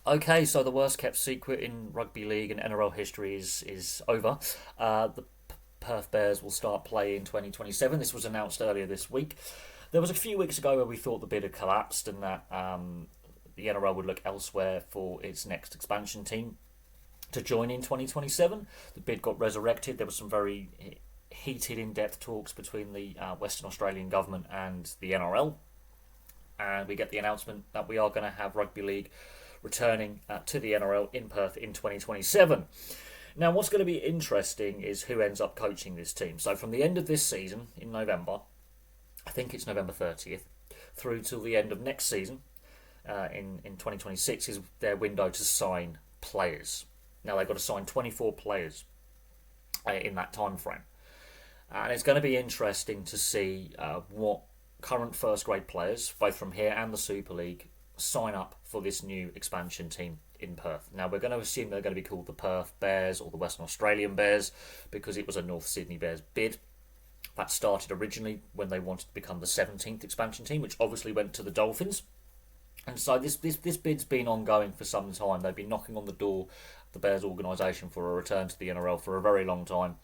Okay, so the worst kept secret in rugby league and NRL history is over. The Perth Bears will start play in 2027. This was announced earlier this week. There was a few weeks ago where we thought the bid had collapsed and that the NRL would look elsewhere for its next expansion team to join in 2027. The bid got resurrected. There was some very heated, in-depth talks between the Western Australian government and the NRL, and we get the announcement that we are going to have rugby league returning to the NRL in Perth in 2027. Now, what's going to be interesting is who ends up coaching this team. So, from the end of this season in November, I think it's November 30th, through till the end of next season in 2026 is their window to sign players. Now, they've got to sign 24 players in that time frame. And it's going to be interesting to see what current first grade players, both from here and the Super League, sign up for this new expansion team in Perth. Now, we're going to assume they're going to be called the Perth Bears or the Western Australian Bears because it was a North Sydney Bears bid. That started originally when they wanted to become the 17th expansion team, which obviously went to the Dolphins. And so this bid's been ongoing for some time. They've been knocking on the door of the Bears organisation for a return to the NRL for a very long time.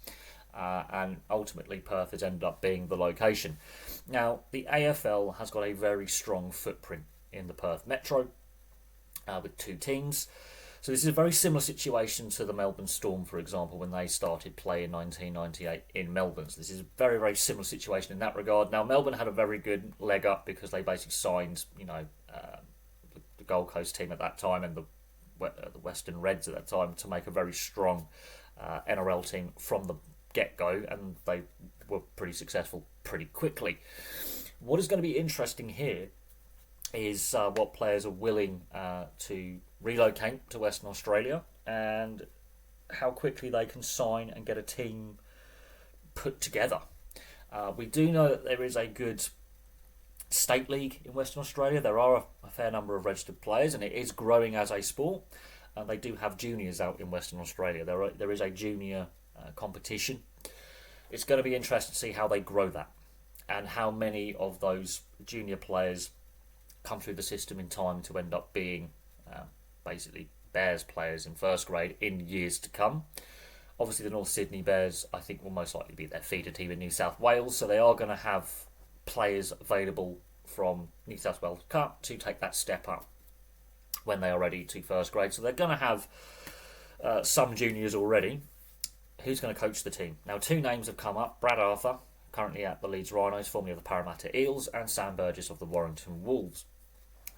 And ultimately Perth has ended up being the location. Now, the AFL has got a very strong footprint in the Perth Metro with two teams. So this is a very similar situation to the Melbourne Storm, for example, when they started play in 1998 in Melbourne. So this is a very, very similar situation in that regard. Now, Melbourne had a very good leg up because they basically signed, the Gold Coast team at that time and the Western Reds at that time to make a very strong NRL team from the get-go, and they were pretty successful pretty quickly. What is going to be interesting here is what players are willing to relocate to Western Australia and how quickly they can sign and get a team put together. We do know that there is a good state league in Western Australia. There are a fair number of registered players, and it is growing as a sport. And they do have juniors out in Western Australia. There is a junior competition. It's going to be interesting to see how they grow that and how many of those junior players come through the system in time to end up being basically Bears players in first grade in years to come. Obviously, the North Sydney Bears, I think, will most likely be their feeder team in New South Wales, so they are going to have players available from New South Wales Cup to take that step up when they are ready to first grade. So they're going to have some juniors already. Who's going to coach the team? Now, two names have come up. Brad Arthur, currently at the Leeds Rhinos, formerly of the Parramatta Eels, and Sam Burgess of the Warrington Wolves.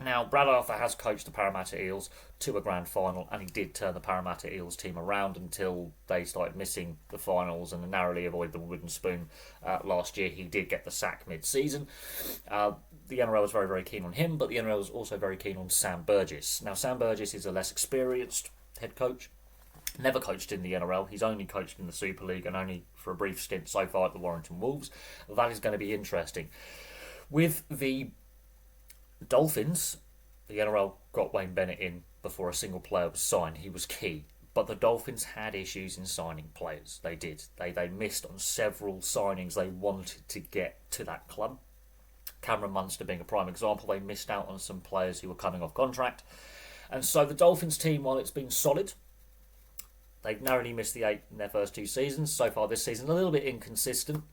Now, Brad Arthur has coached the Parramatta Eels to a grand final, and he did turn the Parramatta Eels team around until they started missing the finals and narrowly avoided the wooden spoon last year. He did get the sack mid-season. The NRL was very, very keen on him, but the NRL was also very keen on Sam Burgess. Now, Sam Burgess is a less experienced head coach. Never coached in the NRL. He's only coached in the Super League and only for a brief stint so far at the Warrington Wolves. That is going to be interesting. With the Dolphins, the NRL got Wayne Bennett in before a single player was signed. He was key. But the Dolphins had issues in signing players. They did. They missed on several signings they wanted to get to that club. Cameron Munster being a prime example. They missed out on some players who were coming off contract. And so the Dolphins team, while it's been solid, they've narrowly missed the 8 in their first two seasons. So far this season, a little bit inconsistent.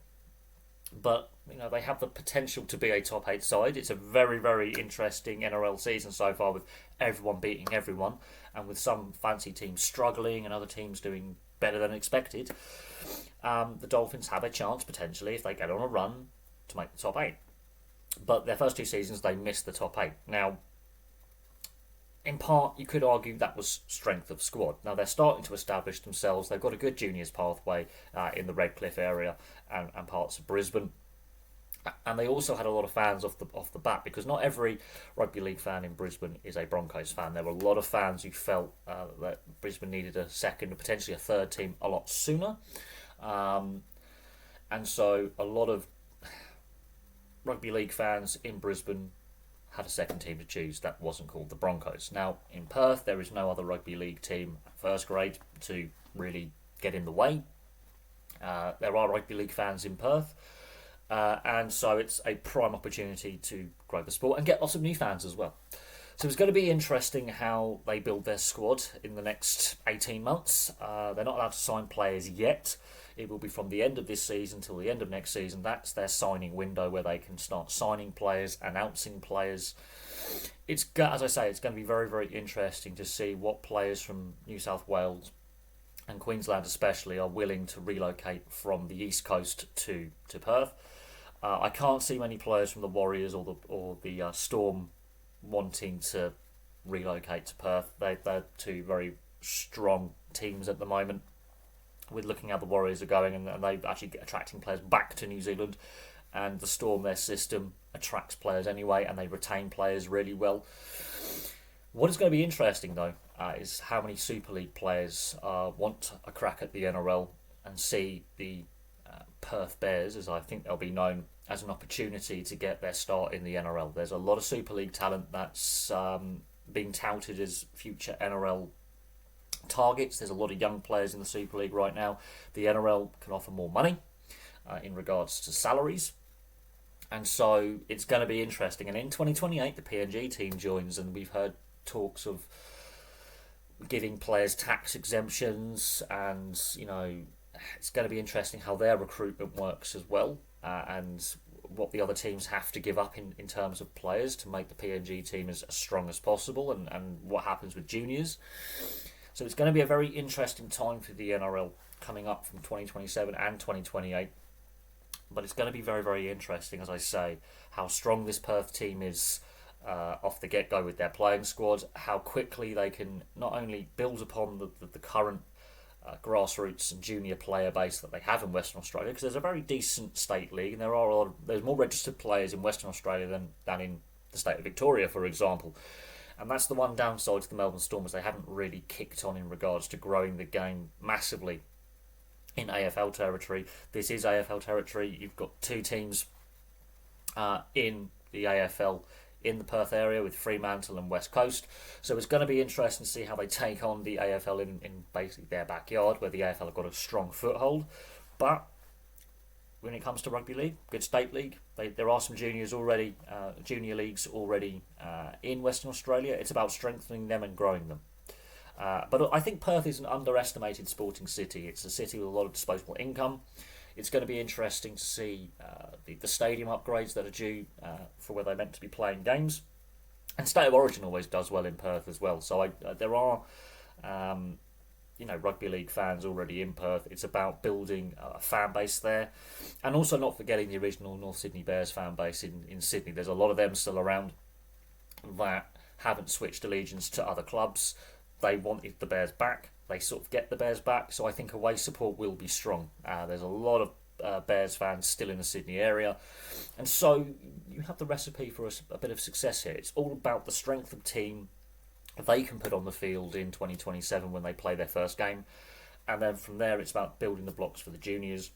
But, they have the potential to be a top 8 side. It's a very, very interesting NRL season so far with everyone beating everyone and with some fancy teams struggling and other teams doing better than expected. The Dolphins have a chance, potentially, if they get on a run, to make the top 8. But their first two seasons, they missed the top 8. Now, in part, you could argue that was strength of squad. Now, they're starting to establish themselves. They've got a good juniors pathway in the Redcliffe area and parts of Brisbane. And they also had a lot of fans off the bat, because not every rugby league fan in Brisbane is a Broncos fan. There were a lot of fans who felt that Brisbane needed a second, potentially a third team a lot sooner. And so a lot of rugby league fans in Brisbane had a second team to choose that wasn't called the Broncos. Now, in Perth, there is no other rugby league team at first grade to really get in the way. There are rugby league fans in Perth, and so it's a prime opportunity to grow the sport and get lots of new fans as well. So it's going to be interesting how they build their squad in the next 18 months. They're not allowed to sign players yet. It will be from the end of this season till the end of next season. That's their signing window where they can start signing players, announcing players. As I say, it's going to be very, very interesting to see what players from New South Wales and Queensland especially are willing to relocate from the East Coast to Perth. I can't see many players from the Warriors or the Storm wanting to relocate to Perth. They're two very strong teams at the moment. With looking how the Warriors are going, and they're actually attracting players back to New Zealand, and the Storm, their system attracts players anyway, and they retain players really well. What is going to be interesting though is how many Super League players want a crack at the NRL and see the Perth Bears, as I think they'll be known, as an opportunity to get their start in the NRL. There's a lot of Super League talent that's being touted as future NRL targets. There's a lot of young players in the Super League right now. The NRL can offer more money in regards to salaries. And so it's going to be interesting. And in 2028, the PNG team joins, and we've heard talks of giving players tax exemptions, and it's going to be interesting how their recruitment works as well, and what the other teams have to give up in terms of players to make the PNG team as strong as possible, and what happens with juniors. So it's going to be a very interesting time for the NRL coming up from 2027 and 2028. But it's going to be very, very interesting, as I say, how strong this Perth team is off the get-go with their playing squad, how quickly they can not only build upon the current grassroots and junior player base that they have in Western Australia, because there's a very decent state league, and there's more registered players in Western Australia than in the state of Victoria, for example. And that's the one downside to the Melbourne Storm, is they haven't really kicked on in regards to growing the game massively in AFL territory. This is AFL territory. You've got two teams in the AFL in the Perth area with Fremantle and West Coast. So it's going to be interesting to see how they take on the AFL in basically their backyard, where the AFL have got a strong foothold. But when it comes to rugby league, good state league, there are some juniors already, junior leagues already in Western Australia. It's about strengthening them and growing them. But I think Perth is an underestimated sporting city. It's a city with a lot of disposable income. It's going to be interesting to see the stadium upgrades that are due for where they're meant to be playing games. And State of Origin always does well in Perth as well. So there are rugby league fans already in Perth. It's about building a fan base there. And also not forgetting the original North Sydney Bears fan base in Sydney. There's a lot of them still around that haven't switched allegiance to other clubs. They wanted the Bears back. They sort of get the Bears back. So I think away support will be strong. There's a lot of Bears fans still in the Sydney area. And so you have the recipe for a bit of success here. It's all about the strength of team they can put on the field in 2027 when they play their first game. And then from there, it's about building the blocks for the juniors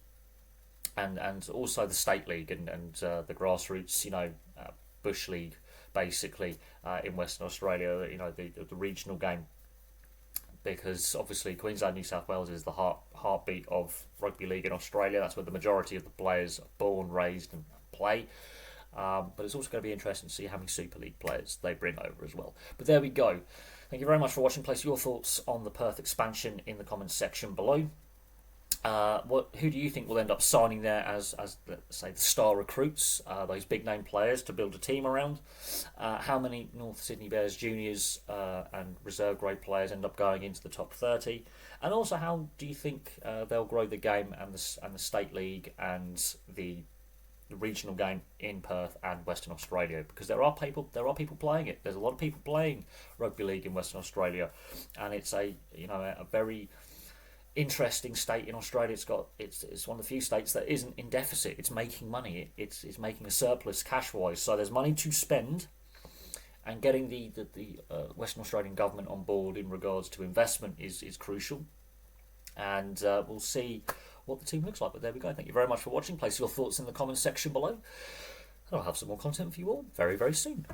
and also the state league and the grassroots, bush league, basically, in Western Australia, the regional game. Because obviously Queensland, New South Wales is the heartbeat of rugby league in Australia. That's where the majority of the players are born, raised and play. But it's also going to be interesting to see how many Super League players they bring over as well. But there we go. Thank you very much for watching. Place your thoughts on the Perth expansion in the comments section below. Who do you think will end up signing there as let's say the star recruits, those big name players to build a team around? How many North Sydney Bears juniors and reserve grade players end up going into the top 30? And also, how do you think they'll grow the game and the state league and the regional game in Perth and Western Australia? Because there are people playing it. There's a lot of people playing rugby league in Western Australia, and it's a very interesting state in Australia. It's one of the few states that isn't in deficit. It's making money. It's making a surplus cash wise. So there's money to spend, and getting the Western Australian government on board in regards to investment is crucial. And we'll see what the team looks like. But there we go. Thank you very much for watching. Place your thoughts in the comments section below. I'll have some more content for you all very, very soon.